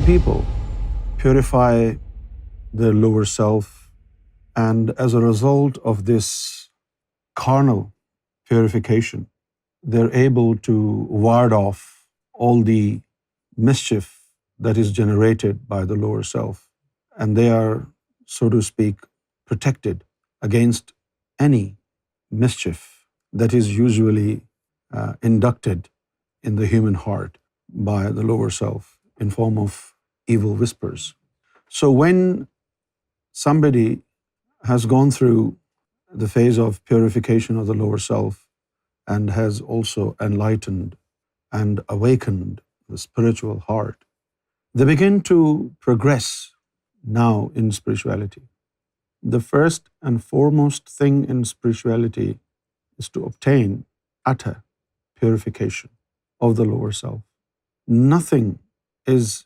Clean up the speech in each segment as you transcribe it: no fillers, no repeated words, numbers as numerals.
People purify their lower self, and as a result of this carnal purification, they're able to ward off all the mischief that is generated by the lower self, and they are, so to speak, protected against any mischief that is usually inducted in the human heart by the lower self in form of evil whispers. So when somebody has gone through the phase of purification of the lower self and has also enlightened and awakened the spiritual heart, they begin to progress now in spirituality. The first and foremost thing in spirituality is to obtain utter purification of the lower self. Nothing is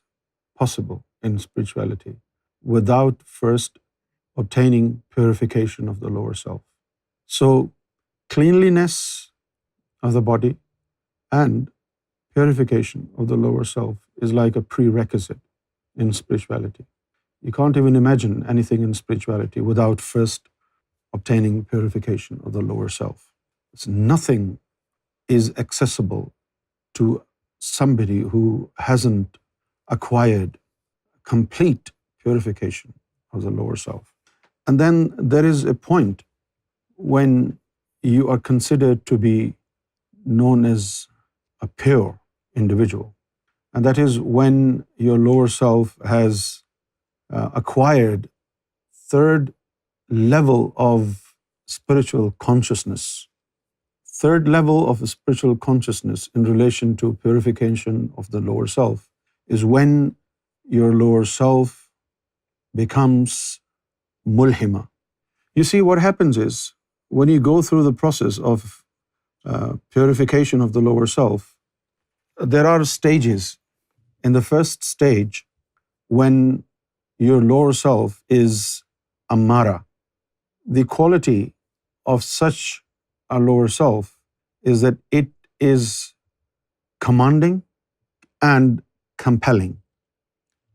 possible in spirituality without first obtaining purification of the lower self. So, cleanliness of the body and purification of the lower self is like a prerequisite in spirituality. You can't even imagine anything in spirituality without first obtaining purification of the lower self. Nothing is accessible to somebody who hasn't acquired complete purification of the lower self. And then there is a point when you are considered to be known as a pure individual. And that is when your lower self has acquired third level of spiritual consciousness. Third level of spiritual consciousness in relation to purification of the lower self is when your lower self becomes mulhima. You see, what happens is, when you go through the process of purification of the lower self, there are stages. In the first stage, when your lower self is ammara, the quality of such a lower self is that it is commanding and compelling.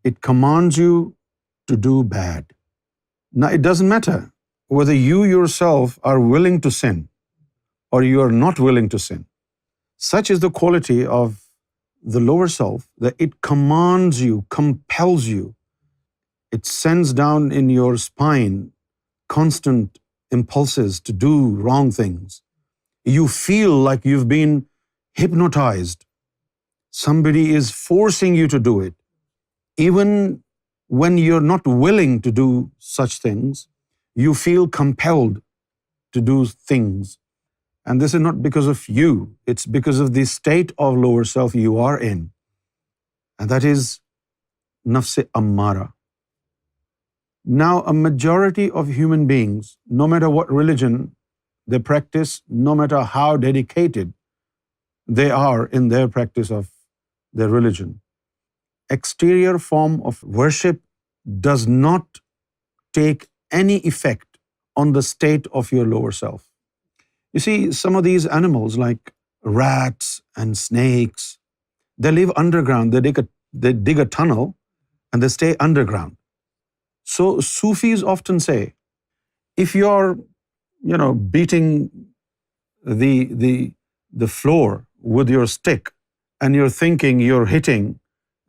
It commands you to do bad. Now, it doesn't matter whether you yourself are willing to sin or you are not willing to sin. Such is the quality of the lower self that it commands you, compels you. It sends down in your spine constant impulses to do wrong things. You feel like you've been hypnotized. Somebody is forcing you to do it. Even when you're not willing to do such things, you feel compelled to do things. And this is not because of you. It's because of the state of lower self you are in. And that is nafs ammara. Now, a majority of human beings, no matter what religion they practice, no matter how dedicated they are in their practice of their religion, exterior form of worship does not take any effect on the state of your lower self. You see, some of these animals like rats and snakes, they live underground. They dig a tunnel and they stay underground. So Sufis often say, if you're, beating the floor with your stick and you're thinking you're hitting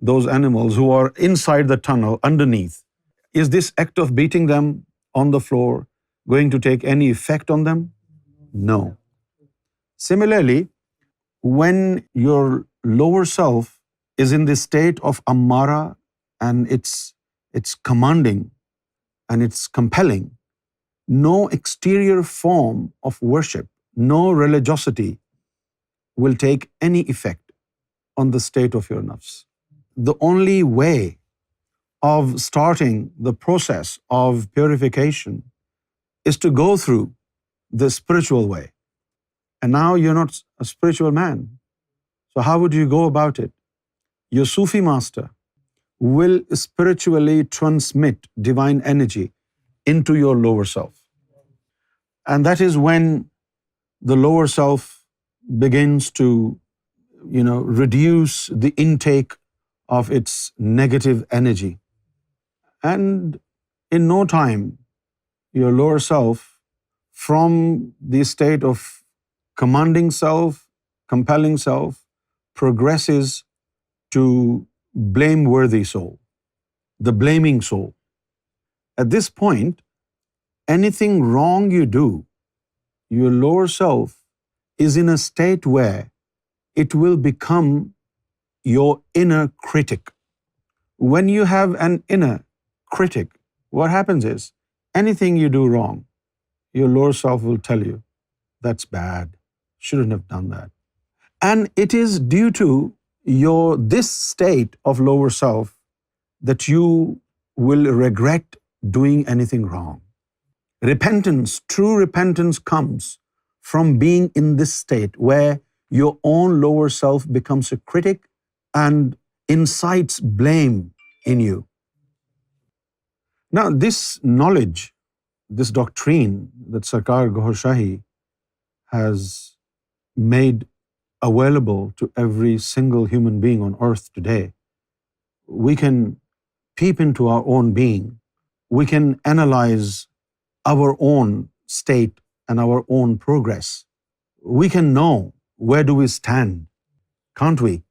those animals who are inside the tunnel underneath, is this act of beating them on the floor going to take any effect on them? No. Similarly, when your lower self is in the state of ammara and it's commanding and it's compelling, no exterior form of worship, no religiosity will take any effect on the state of your nafs. The only way of starting the process of purification is to go through the spiritual way. And now you're not a spiritual man. So how would you go about it? Your Sufi master will spiritually transmit divine energy into your lower self. And that is when the lower self begins to, reduce the intake of its negative energy. And in no time, your lower self, from the state of commanding self, compelling self, progresses to blameworthy soul, the blaming soul. At this point, anything wrong you do, your lower self is in a state where it will become your inner critic. When you have an inner critic, what happens is, anything you do wrong, your lower self will tell you, that's bad, shouldn't have done that. And it is due to this state of lower self that you will regret doing anything wrong. Repentance, true repentance comes from being in this state where your own lower self becomes a critic and incites blame in you. Now, this knowledge, this doctrine that Sarkar Gohar Shahi has made available to every single human being on earth today, we can peep into our own being. We can analyze our own state and our own progress. We can know where do we stand, can't we?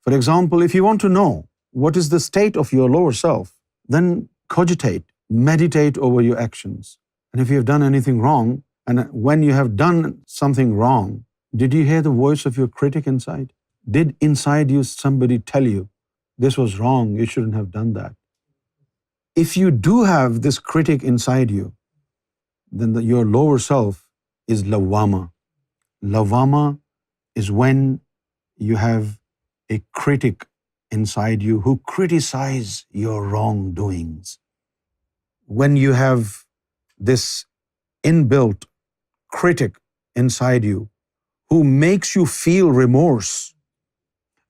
For example, if you want to know what is the state of your lower self, then cogitate, meditate over your actions. And if you have done anything wrong, and when you have done something wrong, did you hear the voice of your critic inside? Did inside you somebody tell you, this was wrong, you shouldn't have done that? If you do have this critic inside you, then your lower self is lawama. Lawama is when you have a critic inside you who criticize your wrongdoings. When you have this inbuilt critic inside you who makes you feel remorse.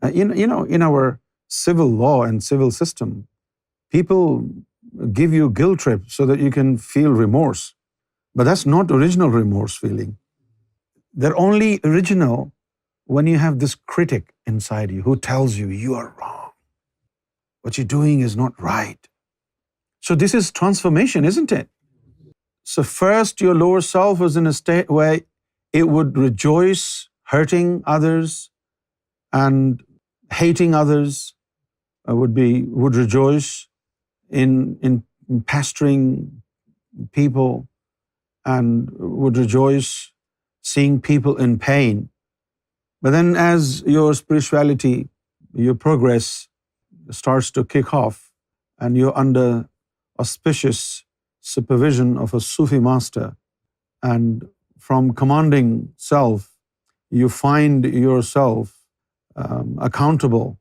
In our civil law and civil system, people give you guilt trip so that you can feel remorse. But that's not original remorse feeling. They're only original when you have this critic inside you who tells you, you are wrong. What you're doing is not right. So this is transformation, isn't it? So first, your lower self was in a state where it would rejoice hurting others and hating others, would rejoice in pestering people, and would rejoice seeing people in pain. But then as your spirituality, your progress starts to kick off, and you're under auspicious supervision of a Sufi master, and from commanding self, you find yourself accountable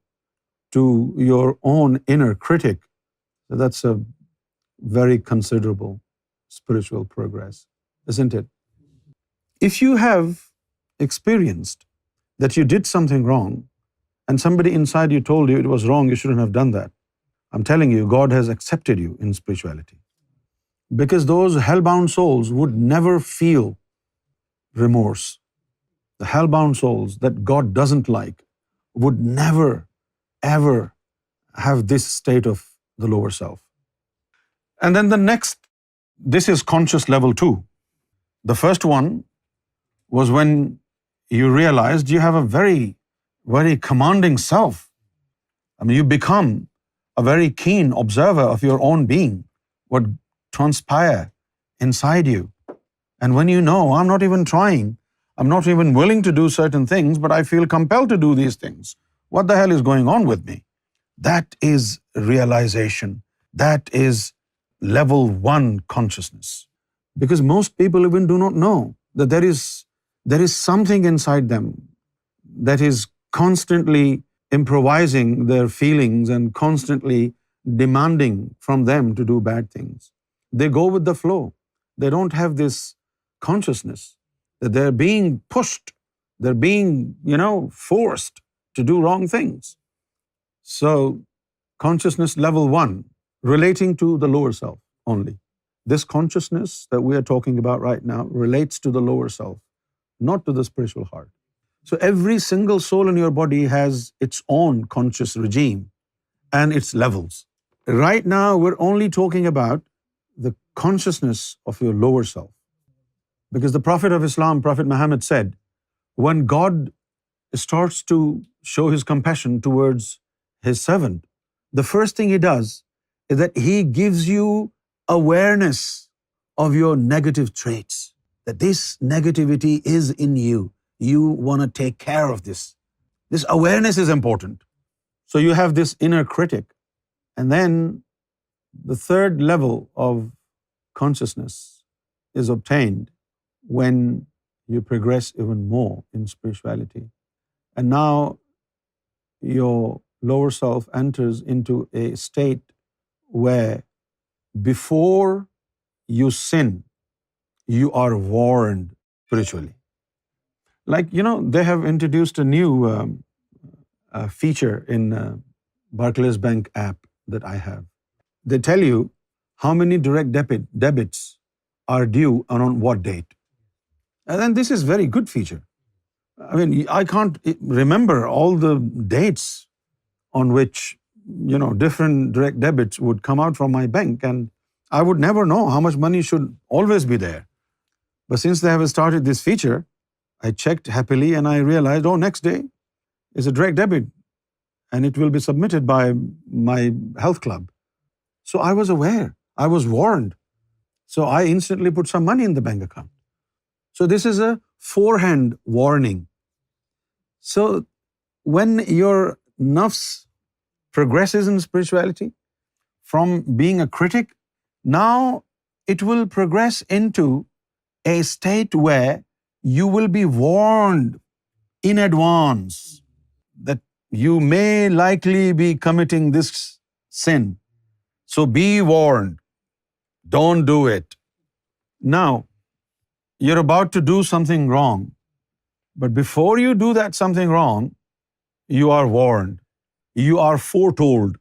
to your own inner critic. So that's a very considerable spiritual progress, isn't it? If you have experienced that you did something wrong, and somebody inside you told you it was wrong, you shouldn't have done that, I'm telling you, God has accepted you in spirituality. Because those hellbound souls would never feel remorse. The hellbound souls that God doesn't like would never, ever have this state of the lower self. And then the next, this is conscious level 2. The first one was when you realized you have a very, very commanding self. I mean, you become a very keen observer of your own being, what transpire inside you. And when you know, I'm not even trying, I'm not even willing to do certain things, but I feel compelled to do these things. What the hell is going on with me? That is realization. That is level 1 consciousness. Because most people even do not know that there is something inside them that is constantly improvising their feelings and constantly demanding from them to do bad things. They go with the flow. They don't have this consciousness that they're being pushed, they're being, forced to do wrong things. So, consciousness level 1, relating to the lower self only. This consciousness that we are talking about right now relates to the lower self, not to the spiritual heart. So every single soul in your body has its own conscious regime, and its levels. Right now, we're only talking about the consciousness of your lower self. Because the Prophet of Islam, Prophet Muhammad, said, when God starts to show his compassion towards his servant, the first thing he does is that he gives you awareness of your negative traits, that this negativity is in you. You want to take care of this. This awareness is important. So you have this inner critic. And then the third level of consciousness is obtained when you progress even more in spirituality. And now your lower self enters into a state where before you sin, you are warned spiritually. Like, they have introduced a new feature in Barclays Bank app that I have. They tell you how many direct debits are due and on what date. And then this is very good feature. I mean, I can't remember all the dates on which, different direct debits would come out from my bank, and I would never know how much money should always be there. But since they have started this feature, I checked happily and I realized, next day is a direct debit and it will be submitted by my health club. So I was aware, I was warned. So I instantly put some money in the bank account. So this is a forehand warning. So when your nafs progresses in spirituality from being a critic, now it will progress into a state where you will be warned in advance that you may likely be committing this sin. So be warned. Don't do it. Now, you're about to do something wrong, but before you do that something wrong, you are warned. You are foretold.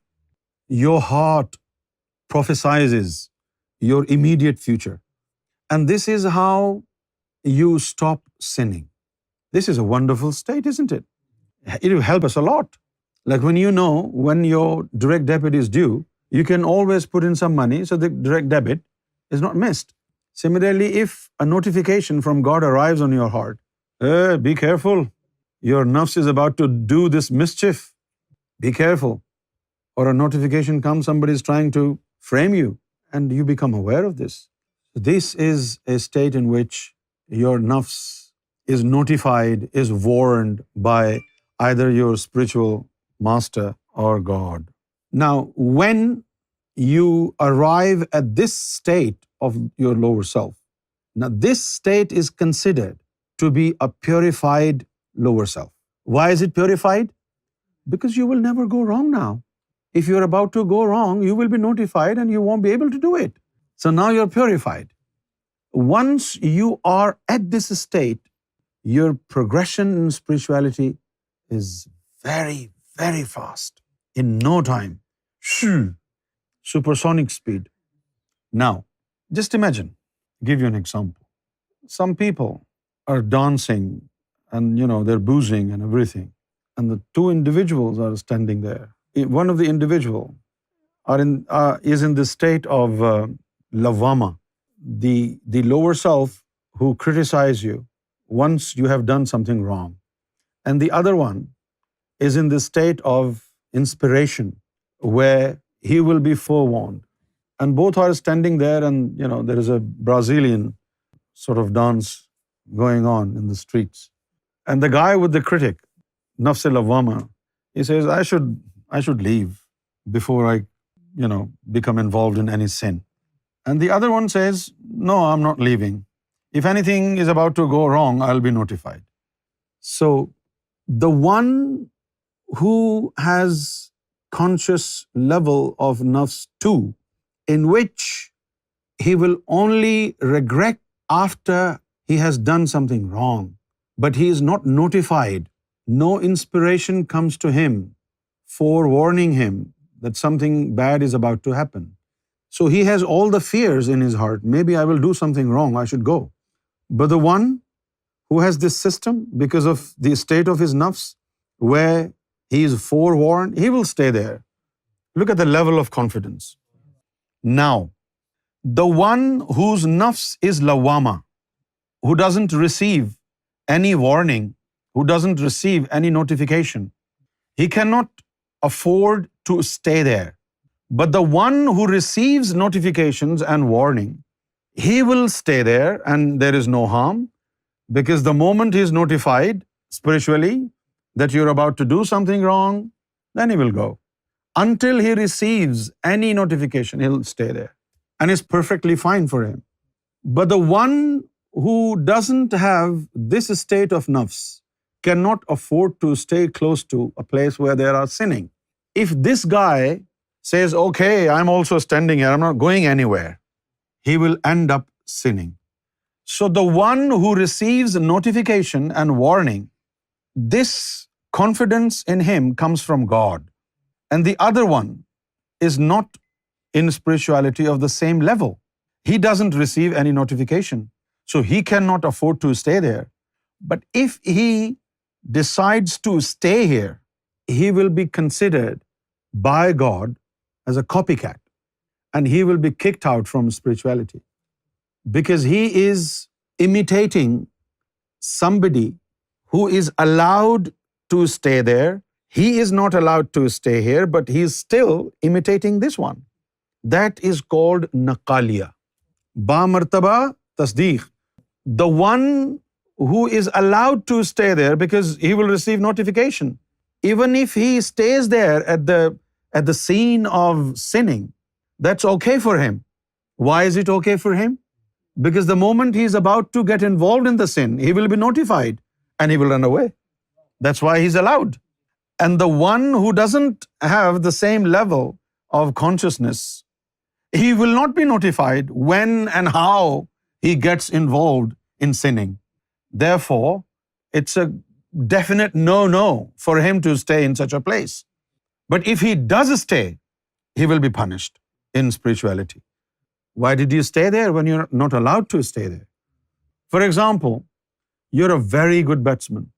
Your heart prophesizes your immediate future. And this is how you stop sinning. This is a wonderful state, isn't it? It will help us a lot. Like when your direct debit is due, you can always put in some money so the direct debit is not missed. Similarly, if a notification from God arrives on your heart, be careful, your nafs is about to do this mischief, be careful. Or a notification comes, somebody is trying to frame you, and you become aware of this. This is a state in which your nafs is notified, is warned by either your spiritual master or God. Now, when you arrive at this state of your lower self, now this state is considered to be a purified lower self. Why is it purified? Because you will never go wrong now. If you're about to go wrong, you will be notified and you won't be able to do it. So now you're purified. Once you are at this state, your progression in spirituality is very, very fast. In no time. Supersonic speed. Now, just imagine, give you an example. Some people are dancing and, they're boozing and everything. And the two individuals are standing there. One of the individual is in the state of lavama, the lower self who criticize you once you have done something wrong. And the other one is in the state of inspiration, where he will be forewarned. And both are standing there, and there is a Brazilian sort of dance going on in the streets. And the guy with the critic, nafs lawwama, he says, I should leave before I, become involved in any sin. And the other one says, no, I'm not leaving. If anything is about to go wrong, I'll be notified. So the one who has conscious level of nafs 2, in which he will only regret after he has done something wrong, but he is not notified. No inspiration comes to him forewarning him that something bad is about to happen. So he has all the fears in his heart. Maybe I will do something wrong, I should go. But the one who has this system, because of the state of his nafs, where he is forewarned, he will stay there. Look at the level of confidence. Now, the one whose nafs is lawama, who doesn't receive any warning, who doesn't receive any notification, he cannot afford to stay there. But the one who receives notifications and warning, he will stay there and there is no harm, because the moment he is notified spiritually that you're about to do something wrong, then he will go. Until he receives any notification, he'll stay there. And it's perfectly fine for him. But the one who doesn't have this state of nafs cannot afford to stay close to a place where there are sinning. If this guy says, okay, I'm also standing here, I'm not going anywhere, he will end up sinning. So the one who receives notification and warning, this confidence in him comes from God. And the other one is not in spirituality of the same level. He doesn't receive any notification, so he cannot afford to stay there. But if he decides to stay here, he will be considered by God as a copycat, and he will be kicked out from spirituality, because he is imitating somebody who is allowed to stay there. He is not allowed to stay here, but he is still imitating this one. That is called naqaliya. Ba martaba tasdeeq. The one who is allowed to stay there because he will receive notification, even if he stays there at the scene of sinning, that's okay for him. Why is it okay for him? Because the moment he is about to get involved in the sin, he will be notified and he will run away. That's why he's allowed. And the one who doesn't have the same level of consciousness, he will not be notified when and how he gets involved in sinning. Therefore, it's a definite no for him to stay in such a place. But if he does stay, he will be punished in spirituality. Why did you stay there when you're not allowed to stay there? For example, you're a very good batsman.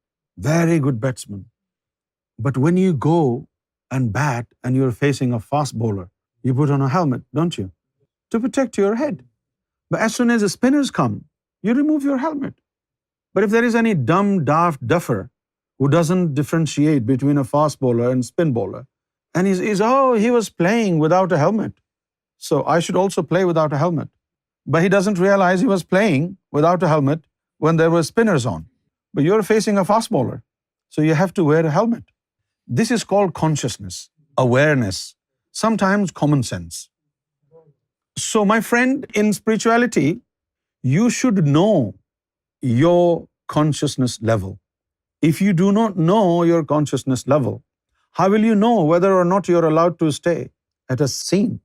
But when you go and bat and you're facing a fast bowler, you put on a helmet, don't you? To protect your head. But as soon as the spinners come, you remove your helmet. But if there is any dumb, daft duffer who doesn't differentiate between a fast bowler and spin bowler, and he was playing without a helmet, so I should also play without a helmet. But he doesn't realize he was playing without a helmet when there were spinners on. But you're facing a fast bowler, so you have to wear a helmet. This is called consciousness, awareness, sometimes common sense. So my friend, in spirituality, you should know your consciousness level. If you do not know your consciousness level, how will you know whether or not you're allowed to stay at a scene?